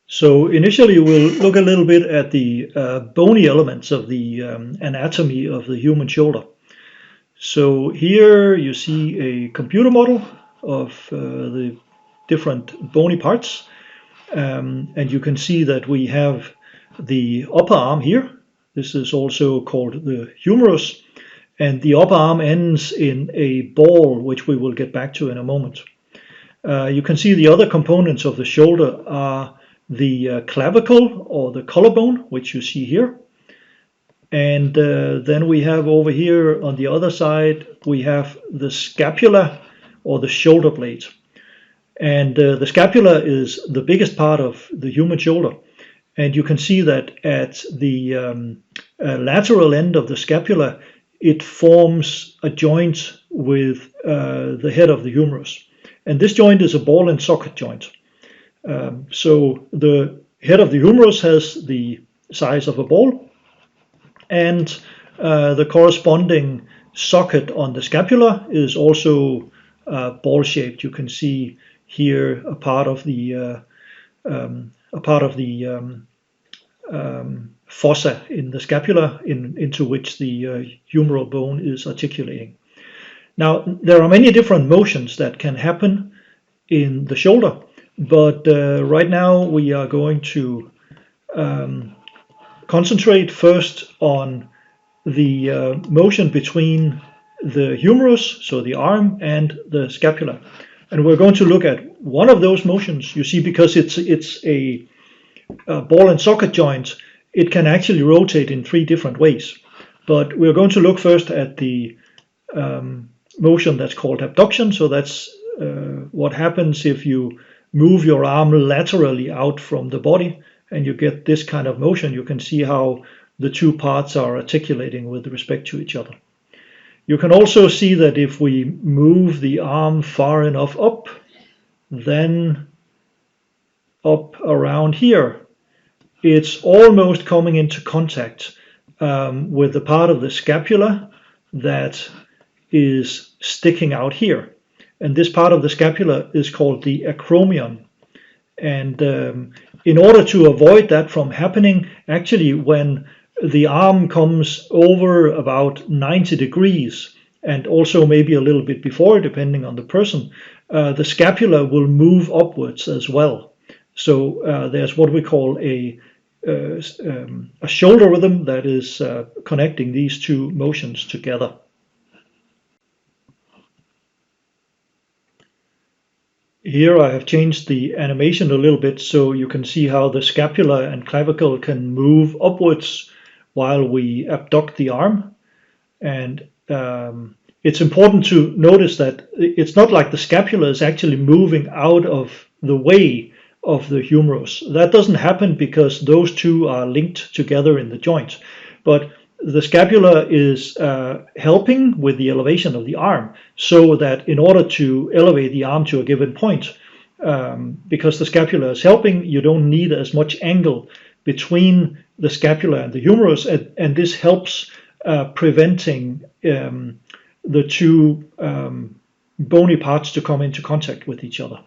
So initially we'll look a little bit at the bony elements of the anatomy of the human shoulder. So here you see a computer model of the different bony parts, and you can see that we have the upper arm here. This is also called the humerus, and the upper arm ends in a ball, which we will get back to in a moment. You can see the other components of the shoulder are the clavicle or the collarbone, which you see here. And then we have over here on the other side, we have the scapula or the shoulder blade. And the scapula is the biggest part of the human shoulder. And you can see that at the lateral end of the scapula, it forms a joint with the head of the humerus. And this joint is a ball and socket joint. So the head of the humerus has the size of a ball, and the corresponding socket on the scapula is also ball-shaped. You can see here a part of the fossa in the scapula into which the humeral bone is articulating. Now, there are many different motions that can happen in the shoulder, but right now we are going to concentrate first on the motion between the humerus, so the arm, and the scapula. And we're going to look at one of those motions. You see, because it's a ball and socket joint, it can actually rotate in 3 different ways. But we're going to look first at the motion that's called abduction. So that's what happens if you move your arm laterally out from the body and you get this kind of motion. You can see how the 2 parts are articulating with respect to each other. You can also see that if we move the arm far enough up, then up around here, it's almost coming into contact with the part of the scapula that is sticking out here. And this part of the scapula is called the acromion. And in order to avoid that from happening, actually when the arm comes over about 90 degrees, and also maybe a little bit before, depending on the person, the scapula will move upwards as well. So there's what we call a shoulder rhythm that is connecting these 2 motions together. Here I have changed the animation a little bit so you can see how the scapula and clavicle can move upwards while we abduct the arm. And it's important to notice that it's not like the scapula is actually moving out of the way of the humerus. That doesn't happen because those 2 are linked together in the joint. But the scapula is helping with the elevation of the arm, so that in order to elevate the arm to a given point, because the scapula is helping, you don't need as much angle between the scapula and the humerus, and this helps preventing the 2 bony parts to come into contact with each other.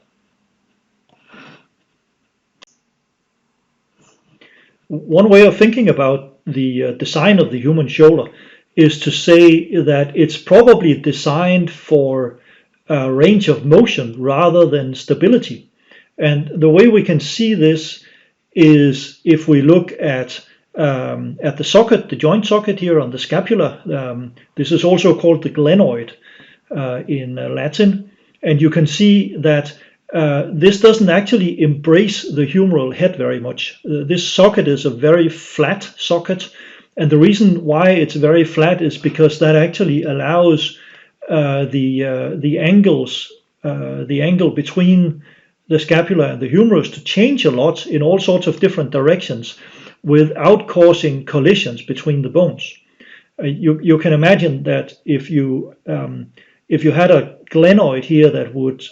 One way of thinking about the design of the human shoulder is to say that it's probably designed for a range of motion rather than stability. And the way we can see this is if we look at the socket, the joint socket here on the scapula. This is also called the glenoid in Latin. And you can see that this doesn't actually embrace the humeral head very much. This socket is a very flat socket, and the reason why it's very flat is because that actually allows the angle between the scapula and the humerus to change a lot in all sorts of different directions without causing collisions between the bones. You can imagine that if you had a glenoid here that would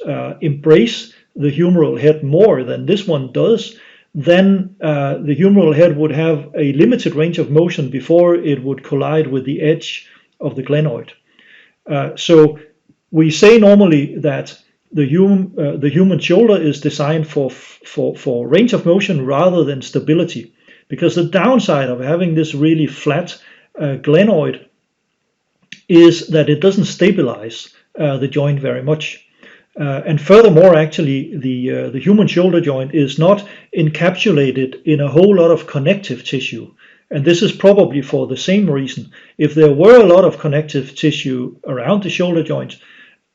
embrace the humeral head more than this one does, then the humeral head would have a limited range of motion before it would collide with the edge of the glenoid. So we say normally that the human shoulder is designed for range of motion rather than stability, because the downside of having this really flat glenoid is that it doesn't stabilize the joint very much. And furthermore, actually, the human shoulder joint is not encapsulated in a whole lot of connective tissue. And this is probably for the same reason. If there were a lot of connective tissue around the shoulder joint,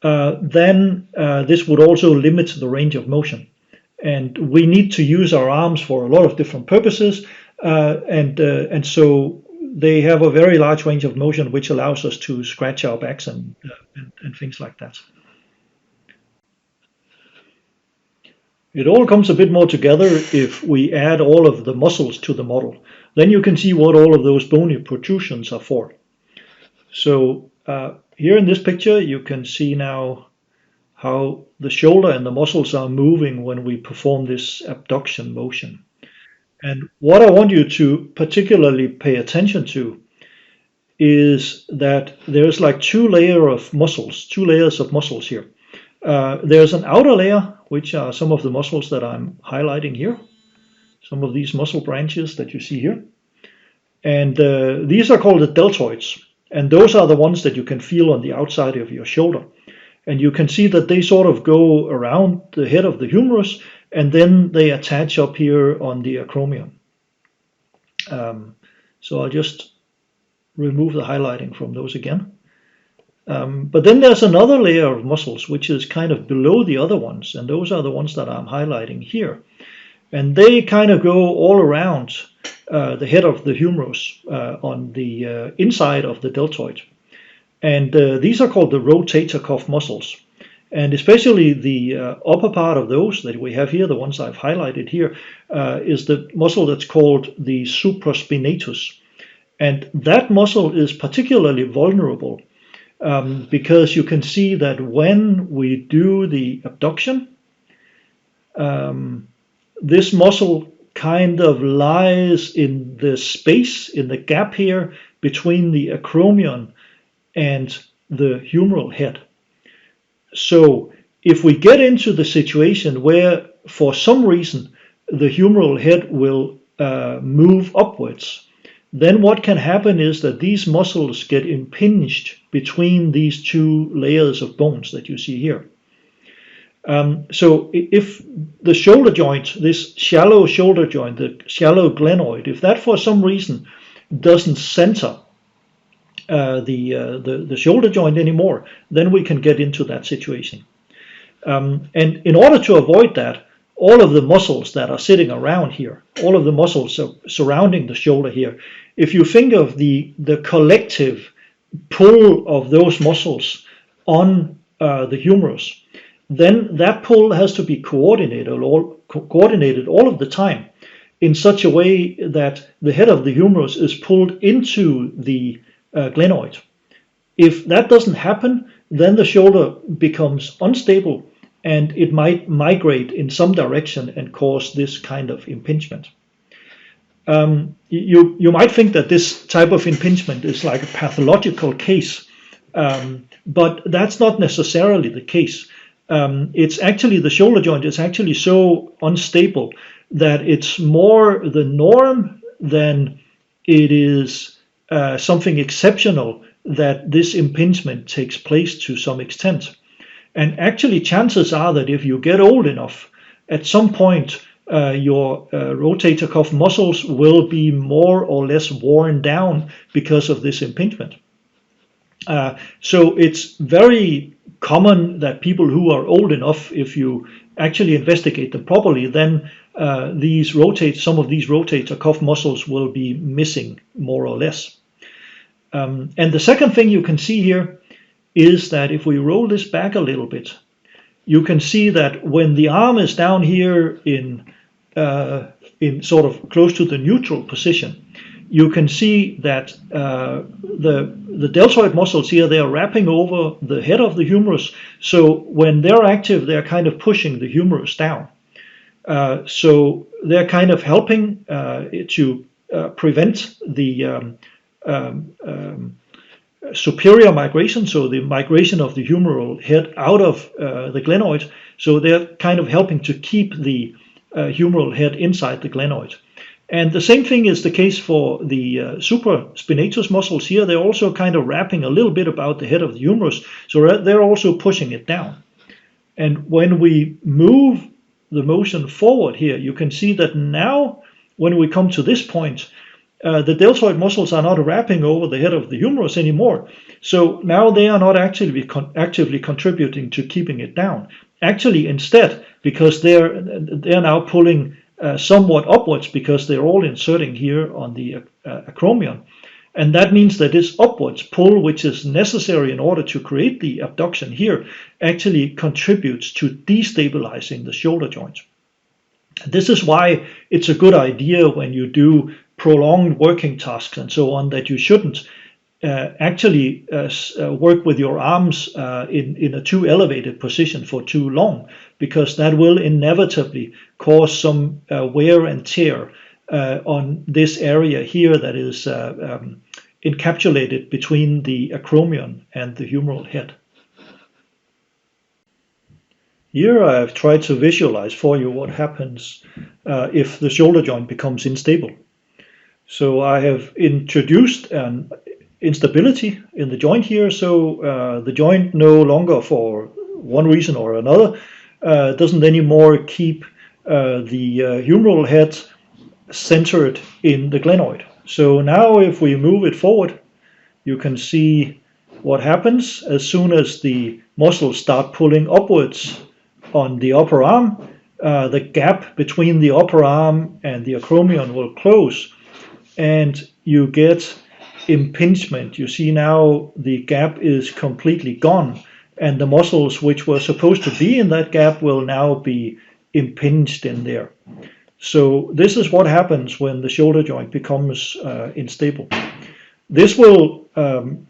then this would also limit the range of motion. And we need to use our arms for a lot of different purposes, and so they have a very large range of motion, which allows us to scratch our backs and things like that. It all comes a bit more together if we add all of the muscles to the model. Then you can see what all of those bony protrusions are for. So here in this picture, you can see now how the shoulder and the muscles are moving when we perform this abduction motion. And what I want you to particularly pay attention to is that there's like two layers of muscles here. There's an outer layer, which are some of the muscles that I'm highlighting here, some of these muscle branches that you see here. And these are called the deltoids. And those are the ones that you can feel on the outside of your shoulder. And you can see that they sort of go around the head of the humerus, and then they attach up here on the acromion. So I'll just remove the highlighting from those again. But then there's another layer of muscles which is kind of below the other ones, and those are the ones that I'm highlighting here. And they kind of go all around the head of the humerus on the inside of the deltoid. And these are called the rotator cuff muscles. And especially the upper part of those that we have here, the ones I've highlighted here, is the muscle that's called the supraspinatus. And that muscle is particularly vulnerable because you can see that when we do the abduction, this muscle kind of lies in the space, in the gap here between the acromion and the humeral head. So if we get into the situation where for some reason the humeral head will move upwards, then what can happen is that these muscles get impinged between these two layers of bones that you see here. So if the shoulder joint, this shallow shoulder joint, the shallow glenoid, if that for some reason doesn't center the shoulder joint anymore, then we can get into that situation. And in order to avoid that, all of the muscles that are sitting around here, all of the muscles surrounding the shoulder here, if you think of the collective pull of those muscles on the humerus, then that pull has to be coordinated all of the time in such a way that the head of the humerus is pulled into the glenoid. If that doesn't happen, then the shoulder becomes unstable and it might migrate in some direction and cause this kind of impingement. You might think that this type of impingement is like a pathological case, but that's not necessarily the case. It's actually, the shoulder joint is actually so unstable that it's more the norm than it is something exceptional that this impingement takes place to some extent. And actually, chances are that if you get old enough, at some point your rotator cuff muscles will be more or less worn down because of this impingement. So it's very common that people who are old enough, if you actually investigate them properly, then some of these rotator cuff muscles will be missing more or less. And the second thing you can see here is that if we roll this back a little bit, you can see that when the arm is down here in sort of close to the neutral position, you can see that the deltoid muscles here, they are wrapping over the head of the humerus. So when they're active, they're kind of pushing the humerus down. So they're kind of helping to prevent the superior migration, so the migration of the humeral head out of the glenoid. So they're kind of helping to keep the humeral head inside the glenoid. And the same thing is the case for the supraspinatus muscles here. They're also kind of wrapping a little bit about the head of the humerus, so they're also pushing it down. And when we move the motion forward here, you can see that now when we come to this point, the deltoid muscles are not wrapping over the head of the humerus anymore. So now they are not actively contributing to keeping it down. Actually, instead, because they're now pulling somewhat upwards, because they're all inserting here on the acromion. And that means that this upwards pull, which is necessary in order to create the abduction here, actually contributes to destabilizing the shoulder joint. This is why it's a good idea when you do prolonged working tasks and so on, that you shouldn't actually work with your arms in a too elevated position for too long, because that will inevitably cause some wear and tear on this area here that is encapsulated between the acromion and the humeral head. Here I have tried to visualize for you what happens if the shoulder joint becomes unstable. So I have introduced an instability in the joint here, so the joint no longer, for one reason or another, doesn't anymore keep the humeral head centered in the glenoid. So now if we move it forward, you can see what happens as soon as the muscles start pulling upwards on the upper arm. The gap between the upper arm and the acromion will close, and you get impingement. You see now the gap is completely gone, and the muscles which were supposed to be in that gap will now be impinged in there. So this is what happens when the shoulder joint becomes unstable. This will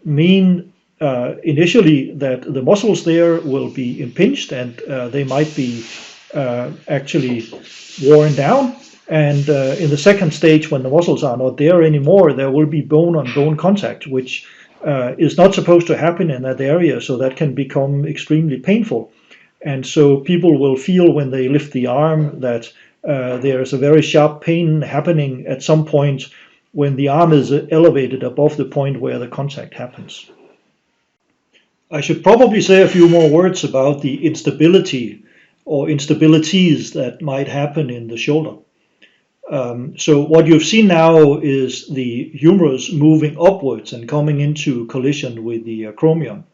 mean initially that the muscles there will be impinged, and they might be actually worn down. And in the second stage, when the muscles are not there anymore, there will be bone-on-bone contact, which is not supposed to happen in that area, so that can become extremely painful. And so people will feel when they lift the arm that there's a very sharp pain happening at some point when the arm is elevated above the point where the contact happens. I should probably say a few more words about the instability or instabilities that might happen in the shoulder. So what you've seen now is the humerus moving upwards and coming into collision with the acromion.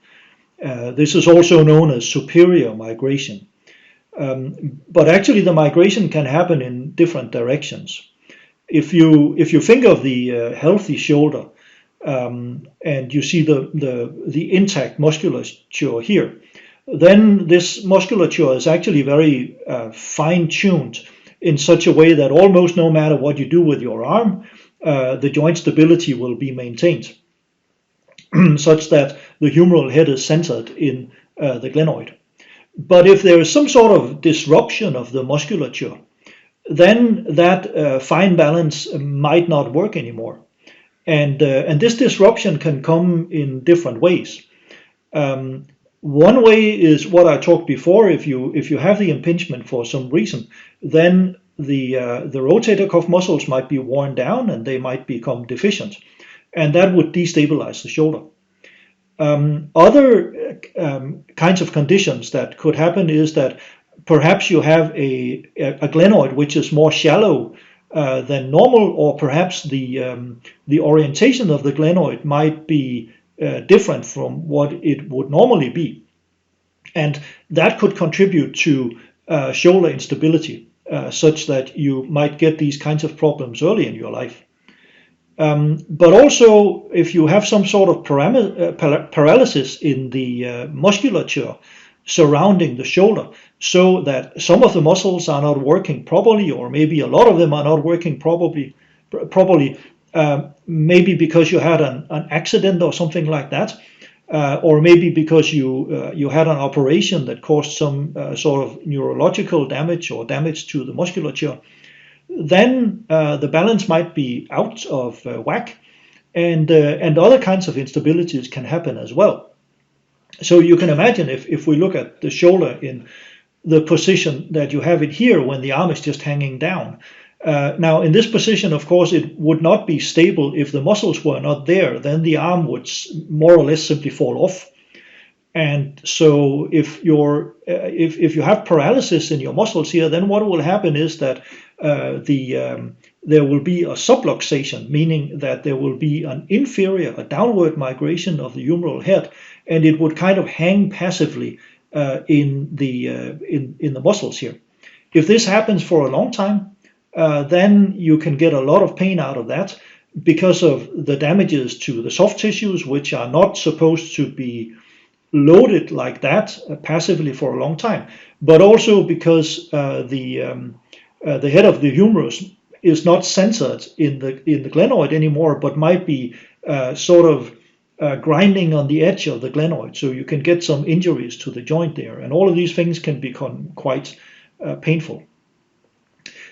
This is also known as superior migration. But actually the migration can happen in different directions. If you think of the healthy shoulder, and you see the intact musculature here, then this musculature is actually very fine-tuned in such a way that almost no matter what you do with your arm, the joint stability will be maintained, such that the humeral head is centered in the glenoid. But if there is some sort of disruption of the musculature, then that fine balance might not work anymore. And this disruption can come in different ways. One way is what I talked before. If you have the impingement for some reason, then the rotator cuff muscles might be worn down and they might become deficient, and that would destabilize the shoulder. Other kinds of conditions that could happen is that perhaps you have a glenoid which is more shallow than normal, or perhaps the orientation of the glenoid might be different from what it would normally be, and that could contribute to shoulder instability, such that you might get these kinds of problems early in your life. But also, if you have some sort of paralysis in the musculature surrounding the shoulder, so that some of the muscles are not working properly, or maybe a lot of them are not working properly, maybe because you had an accident or something like that, or maybe because you had an operation that caused some sort of neurological damage or damage to the musculature, then the balance might be out of whack, and other kinds of instabilities can happen as well. So you can imagine if we look at the shoulder in the position that you have it here when the arm is just hanging down. Now, in this position, of course, it would not be stable if the muscles were not there. Then the arm would more or less simply fall off. And so, if you have paralysis in your muscles here, then what will happen is that there will be a subluxation, meaning that there will be an inferior, a downward migration of the humeral head, and it would kind of hang passively in the muscles here. If this happens for a long time, then you can get a lot of pain out of that because of the damages to the soft tissues, which are not supposed to be loaded like that passively for a long time, but also because the head of the humerus is not centered in the glenoid anymore, but might be sort of grinding on the edge of the glenoid, so you can get some injuries to the joint there, and all of these things can become quite painful.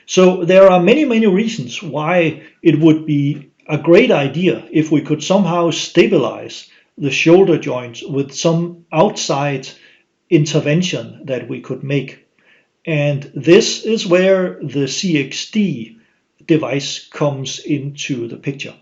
So there are many reasons why it would be a great idea if we could somehow stabilize the shoulder joints with some outside intervention that we could make. And this is where the CXD device comes into the picture.